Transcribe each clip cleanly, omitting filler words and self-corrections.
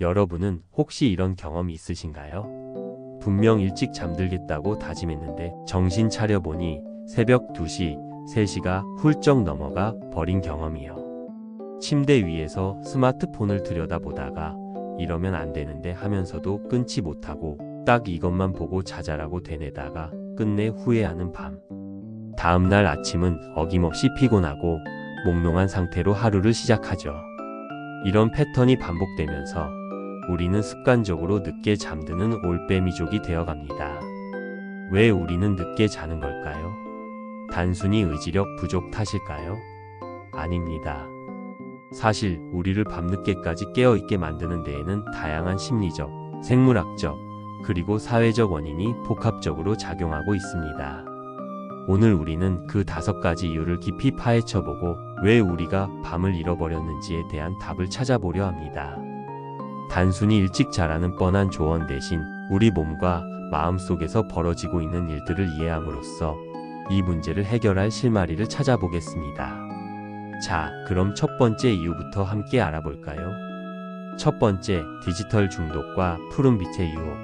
여러분은 혹시 이런 경험이 있으신가요? 분명 일찍 잠들겠다고 다짐했는데 정신 차려보니 새벽 2시, 3시가 훌쩍 넘어가 버린 경험이요. 침대 위에서 스마트폰을 들여다보다가 이러면 안 되는데 하면서도 끊지 못하고 딱 이것만 보고 자자라고 되뇌다가 끝내 후회하는 밤. 다음날 아침은 어김없이 피곤하고 몽롱한 상태로 하루를 시작하죠. 이런 패턴이 반복되면서 우리는 습관적으로 늦게 잠드는 올빼미족이 되어갑니다. 왜 우리는 늦게 자는 걸까요? 단순히 의지력 부족 탓일까요? 아닙니다. 사실 우리를 밤늦게까지 깨어있게 만드는 데에는 다양한 심리적, 생물학적, 그리고 사회적 원인이 복합적으로 작용하고 있습니다. 오늘 우리는 그 5가지 이유를 깊이 파헤쳐보고 왜 우리가 밤을 잃어버렸는지에 대한 답을 찾아보려 합니다. 단순히 일찍 자라는 뻔한 조언 대신 우리 몸과 마음 속에서 벌어지고 있는 일들을 이해함으로써 이 문제를 해결할 실마리를 찾아보겠습니다. 자, 그럼 첫 번째 이유부터 함께 알아볼까요? 첫 번째, 디지털 중독과 푸른빛의 유혹.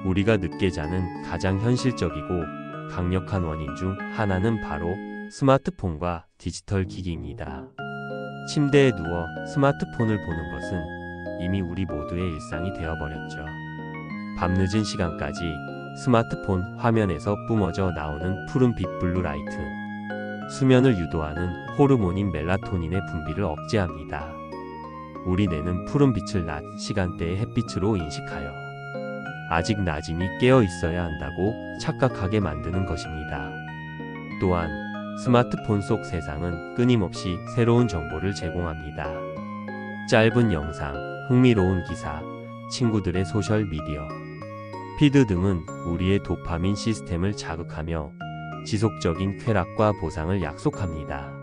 우리가 늦게 자는 가장 현실적이고 강력한 원인 중 하나는 바로 스마트폰과 디지털 기기입니다. 침대에 누워 스마트폰을 보는 것은 이미 우리 모두의 일상이 되어버렸죠. 밤늦은 시간까지 스마트폰 화면에서 뿜어져 나오는 푸른빛 블루라이트. 수면을 유도하는 호르몬인 멜라토닌의 분비를 억제합니다. 우리 뇌는 푸른빛을 낮 시간대의 햇빛으로 인식하여 아직 낮이니 깨어 있어야 한다고 착각하게 만드는 것입니다. 또한 스마트폰 속 세상은 끊임없이 새로운 정보를 제공합니다. 짧은 영상, 흥미로운 기사, 친구들의 소셜 미디어, 피드 등은 우리의 도파민 시스템을 자극하며 지속적인 쾌락과 보상을 약속합니다.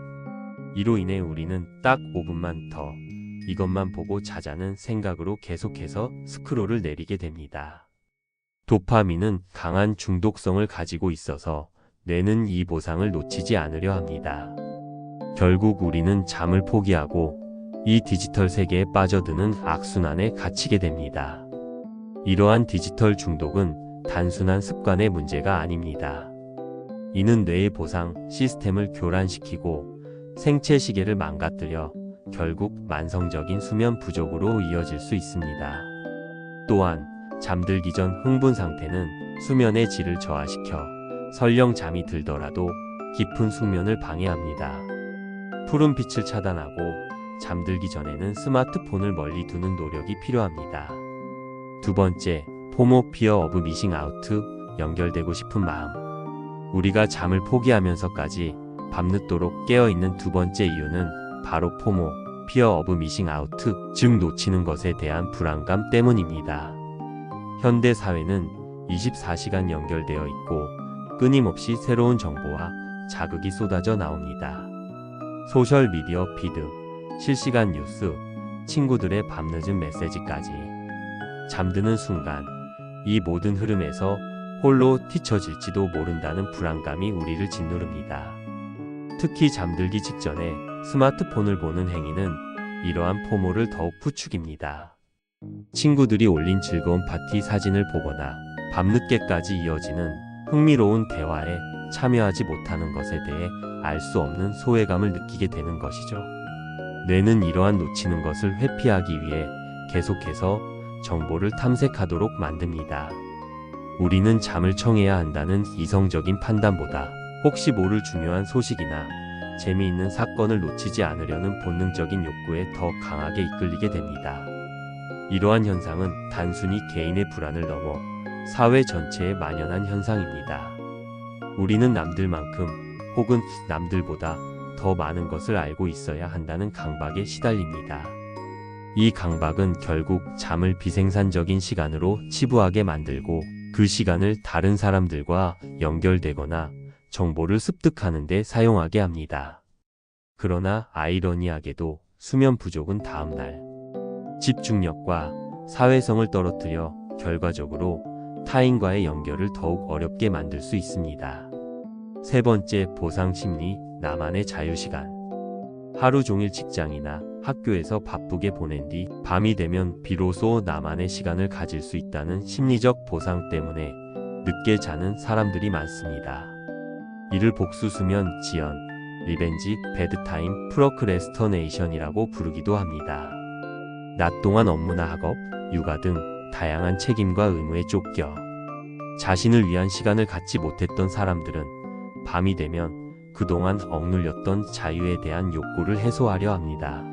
이로 인해 우리는 딱 5분만 더 이것만 보고 자자는 생각으로 계속해서 스크롤을 내리게 됩니다. 도파민은 강한 중독성을 가지고 있어서 뇌는 이 보상을 놓치지 않으려 합니다. 결국 우리는 잠을 포기하고 이 디지털 세계에 빠져드는 악순환에 갇히게 됩니다. 이러한 디지털 중독은 단순한 습관의 문제가 아닙니다. 이는 뇌의 보상 시스템을 교란시키고 생체 시계를 망가뜨려 결국 만성적인 수면 부족으로 이어질 수 있습니다. 또한 잠들기 전 흥분 상태는 수면의 질을 저하시켜 설령 잠이 들더라도 깊은 숙면을 방해합니다. 푸른 빛을 차단하고 잠들기 전에는 스마트폰을 멀리 두는 노력이 필요합니다. 두 번째, 포모 피어 오브 미싱 아우트, 연결되고 싶은 마음. 우리가 잠을 포기하면서까지 밤늦도록 깨어있는 두 번째 이유는 바로 포모, 피어 오브 미싱 아우트, 즉 놓치는 것에 대한 불안감 때문입니다. 현대 사회는 24시간 연결되어 있고 끊임없이 새로운 정보와 자극이 쏟아져 나옵니다. 소셜미디어 피드, 실시간 뉴스, 친구들의 밤늦은 메시지까지. 잠드는 순간 이 모든 흐름에서 홀로 뒤처질지도 모른다는 불안감이 우리를 짓누릅니다. 특히 잠들기 직전에 스마트폰을 보는 행위는 이러한 포모를 더욱 부추깁니다. 친구들이 올린 즐거운 파티 사진을 보거나 밤늦게까지 이어지는 흥미로운 대화에 참여하지 못하는 것에 대해 알 수 없는 소외감을 느끼게 되는 것이죠. 뇌는 이러한 놓치는 것을 회피하기 위해 계속해서 정보를 탐색하도록 만듭니다. 우리는 잠을 청해야 한다는 이성적인 판단보다 혹시 모를 중요한 소식이나 재미있는 사건을 놓치지 않으려는 본능적인 욕구에 더 강하게 이끌리게 됩니다. 이러한 현상은 단순히 개인의 불안을 넘어 사회 전체에 만연한 현상입니다. 우리는 남들만큼 혹은 남들보다 더 많은 것을 알고 있어야 한다는 강박에 시달립니다. 이 강박은 결국 잠을 비생산적인 시간으로 치부하게 만들고 그 시간을 다른 사람들과 연결되거나 정보를 습득하는 데 사용하게 합니다. 그러나 아이러니하게도 수면 부족은 다음날 집중력과 사회성을 떨어뜨려 결과적으로 타인과의 연결을 더욱 어렵게 만들 수 있습니다. 세 번째, 보상 심리, 나만의 자유시간. 하루 종일 직장이나 학교에서 바쁘게 보낸 뒤 밤이 되면 비로소 나만의 시간을 가질 수 있다는 심리적 보상 때문에 늦게 자는 사람들이 많습니다. 이를 복수 수면 지연, 리벤지, 배드타임, 프로크레스터네이션이라고 부르기도 합니다. 낮 동안 업무나 학업, 육아 등 다양한 책임과 의무에 쫓겨 자신을 위한 시간을 갖지 못했던 사람들은 밤이 되면 그동안 억눌렸던 자유에 대한 욕구를 해소하려 합니다.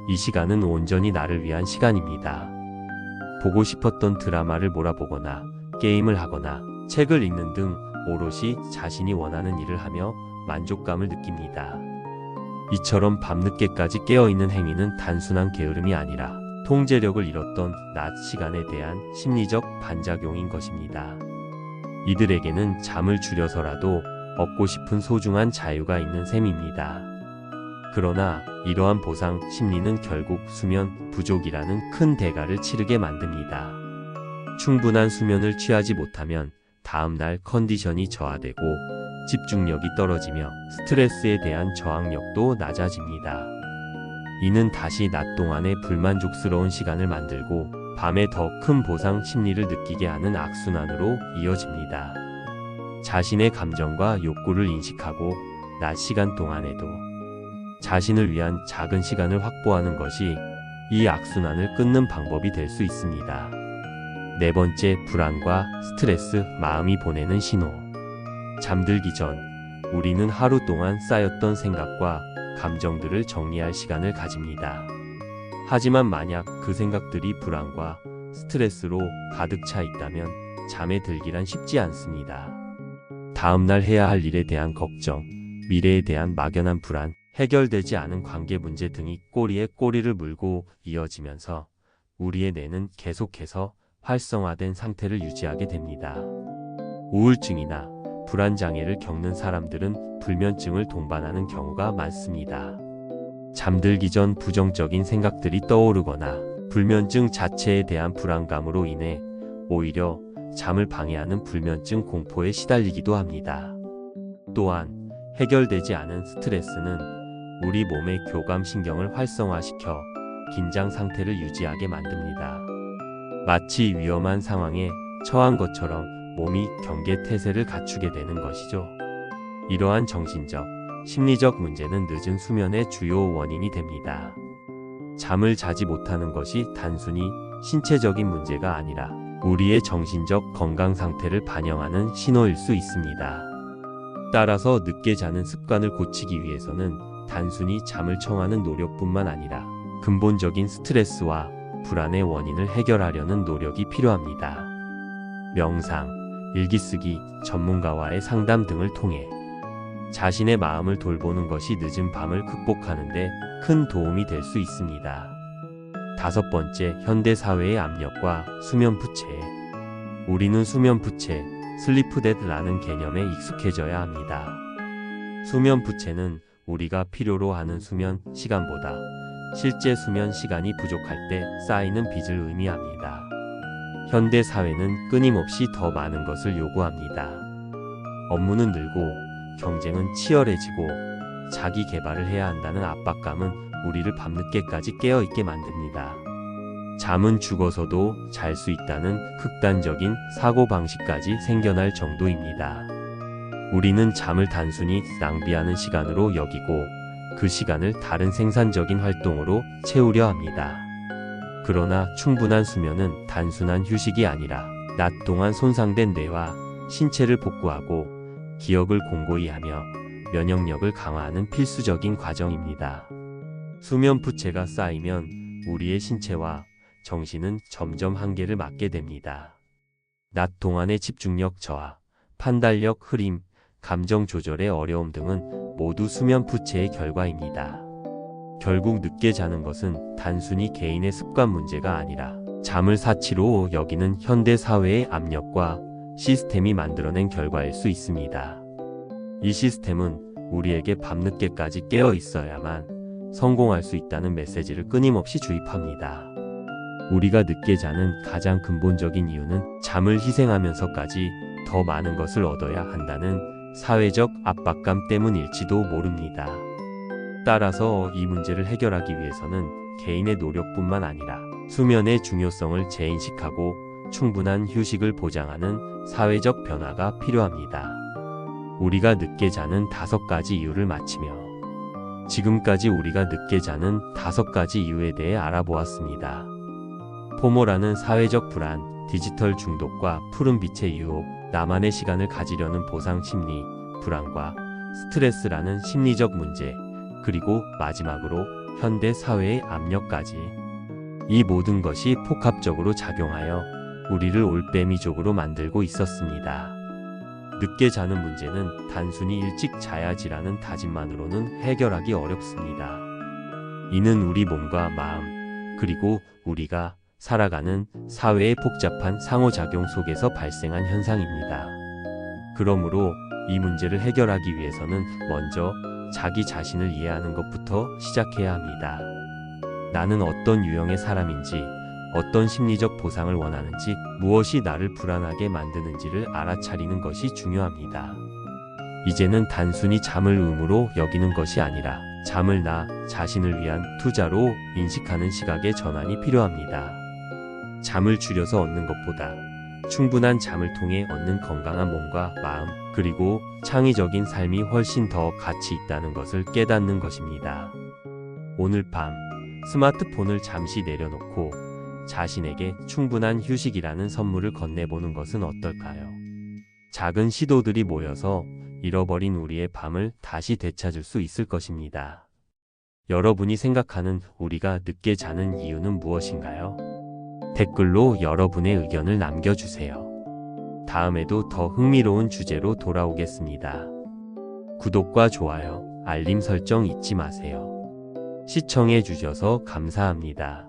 이 시간은 온전히 나를 위한 시간입니다. 보고 싶었던 드라마를 몰아보거나 게임을 하거나 책을 읽는 등 오롯이 자신이 원하는 일을 하며 만족감을 느낍니다. 이처럼 밤늦게까지 깨어있는 행위는 단순한 게으름이 아니라 통제력을 잃었던 낮 시간에 대한 심리적 반작용인 것입니다. 이들에게는 잠을 줄여서라도 얻고 싶은 소중한 자유가 있는 셈입니다. 그러나 이러한 보상 심리는 결국 수면 부족이라는 큰 대가를 치르게 만듭니다. 충분한 수면을 취하지 못하면 다음날 컨디션이 저하되고 집중력이 떨어지며 스트레스에 대한 저항력도 낮아집니다. 이는 다시 낮 동안의 불만족스러운 시간을 만들고 밤에 더 큰 보상 심리를 느끼게 하는 악순환으로 이어집니다. 자신의 감정과 욕구를 인식하고 낮 시간 동안에도 자신을 위한 작은 시간을 확보하는 것이 이 악순환을 끊는 방법이 될 수 있습니다. 네 번째, 불안과 스트레스, 마음이 보내는 신호. 잠들기 전 우리는 하루 동안 쌓였던 생각과 감정들을 정리할 시간을 가집니다. 하지만 만약 그 생각들이 불안과 스트레스로 가득 차 있다면 잠에 들기란 쉽지 않습니다. 다음날 해야 할 일에 대한 걱정, 미래에 대한 막연한 불안, 해결되지 않은 관계 문제 등이 꼬리에 꼬리를 물고 이어지면서 우리의 뇌는 계속해서 활성화된 상태를 유지하게 됩니다. 우울증이나 불안장애를 겪는 사람들은 불면증을 동반하는 경우가 많습니다. 잠들기 전 부정적인 생각들이 떠오르거나 불면증 자체에 대한 불안감으로 인해 오히려 잠을 방해하는 불면증 공포에 시달리기도 합니다. 또한 해결되지 않은 스트레스는 우리 몸의 교감신경을 활성화시켜 긴장 상태를 유지하게 만듭니다. 마치 위험한 상황에 처한 것처럼 몸이 경계태세를 갖추게 되는 것이죠. 이러한 정신적, 심리적 문제는 늦은 수면의 주요 원인이 됩니다. 잠을 자지 못하는 것이 단순히 신체적인 문제가 아니라 우리의 정신적 건강 상태를 반영하는 신호일 수 있습니다. 따라서 늦게 자는 습관을 고치기 위해서는 단순히 잠을 청하는 노력뿐만 아니라 근본적인 스트레스와 불안의 원인을 해결하려는 노력이 필요합니다. 명상, 일기쓰기, 전문가와의 상담 등을 통해 자신의 마음을 돌보는 것이 늦은 밤을 극복하는 데 큰 도움이 될 수 있습니다. 다섯 번째, 현대 사회의 압력과 수면 부채. 우리는 수면 부채, 슬리프 데드라는 개념에 익숙해져야 합니다. 수면 부채는 우리가 필요로 하는 수면 시간보다 실제 수면 시간이 부족할 때 쌓이는 빚을 의미합니다. 현대 사회는 끊임없이 더 많은 것을 요구합니다. 업무는 늘고 경쟁은 치열해지고 자기 개발을 해야 한다는 압박감은 우리를 밤늦게까지 깨어있게 만듭니다. 잠은 죽어서도 잘 수 있다는 극단적인 사고방식까지 생겨날 정도입니다. 우리는 잠을 단순히 낭비하는 시간으로 여기고 그 시간을 다른 생산적인 활동으로 채우려 합니다. 그러나 충분한 수면은 단순한 휴식이 아니라 낮 동안 손상된 뇌와 신체를 복구하고 기억을 공고히 하며 면역력을 강화하는 필수적인 과정입니다. 수면 부채가 쌓이면 우리의 신체와 정신은 점점 한계를 맞게 됩니다. 낮 동안의 집중력 저하, 판단력 흐림, 감정 조절의 어려움 등은 모두 수면 부채의 결과입니다. 결국 늦게 자는 것은 단순히 개인의 습관 문제가 아니라 잠을 사치로 여기는 현대 사회의 압력과 시스템이 만들어낸 결과일 수 있습니다. 이 시스템은 우리에게 밤늦게까지 깨어 있어야만 성공할 수 있다는 메시지를 끊임없이 주입합니다. 우리가 늦게 자는 가장 근본적인 이유는 잠을 희생하면서까지 더 많은 것을 얻어야 한다는 사회적 압박감 때문일지도 모릅니다. 따라서 이 문제를 해결하기 위해서는 개인의 노력뿐만 아니라 수면의 중요성을 재인식하고 충분한 휴식을 보장하는 사회적 변화가 필요합니다. 우리가 늦게 자는 5가지 이유를 마치며 지금까지 우리가 늦게 자는 5가지 이유에 대해 알아보았습니다. 포모라는 사회적 불안, 디지털 중독과 푸른빛의 유혹, 나만의 시간을 가지려는 보상 심리, 불안과 스트레스라는 심리적 문제, 그리고 마지막으로 현대 사회의 압력까지. 이 모든 것이 복합적으로 작용하여 우리를 올빼미족으로 만들고 있었습니다. 늦게 자는 문제는 단순히 일찍 자야지라는 다짐만으로는 해결하기 어렵습니다. 이는 우리 몸과 마음, 그리고 우리가 살아가는 사회의 복잡한 상호작용 속에서 발생한 현상입니다. 그러므로 이 문제를 해결하기 위해서는 먼저 자기 자신을 이해하는 것부터 시작해야 합니다. 나는 어떤 유형의 사람인지, 어떤 심리적 보상을 원하는지, 무엇이 나를 불안하게 만드는지를 알아차리는 것이 중요합니다. 이제는 단순히 잠을 의무로 여기는 것이 아니라 잠을 나 자신을 위한 투자로 인식하는 시각의 전환이 필요합니다. 잠을 줄여서 얻는 것보다 충분한 잠을 통해 얻는 건강한 몸과 마음, 그리고 창의적인 삶이 훨씬 더 가치 있다는 것을 깨닫는 것입니다. 오늘 밤 스마트폰을 잠시 내려놓고 자신에게 충분한 휴식이라는 선물을 건네보는 것은 어떨까요? 작은 시도들이 모여서 잃어버린 우리의 밤을 다시 되찾을 수 있을 것입니다. 여러분이 생각하는 우리가 늦게 자는 이유는 무엇인가요? 댓글로 여러분의 의견을 남겨주세요. 다음에도 더 흥미로운 주제로 돌아오겠습니다. 구독과 좋아요, 알림 설정 잊지 마세요. 시청해 주셔서 감사합니다.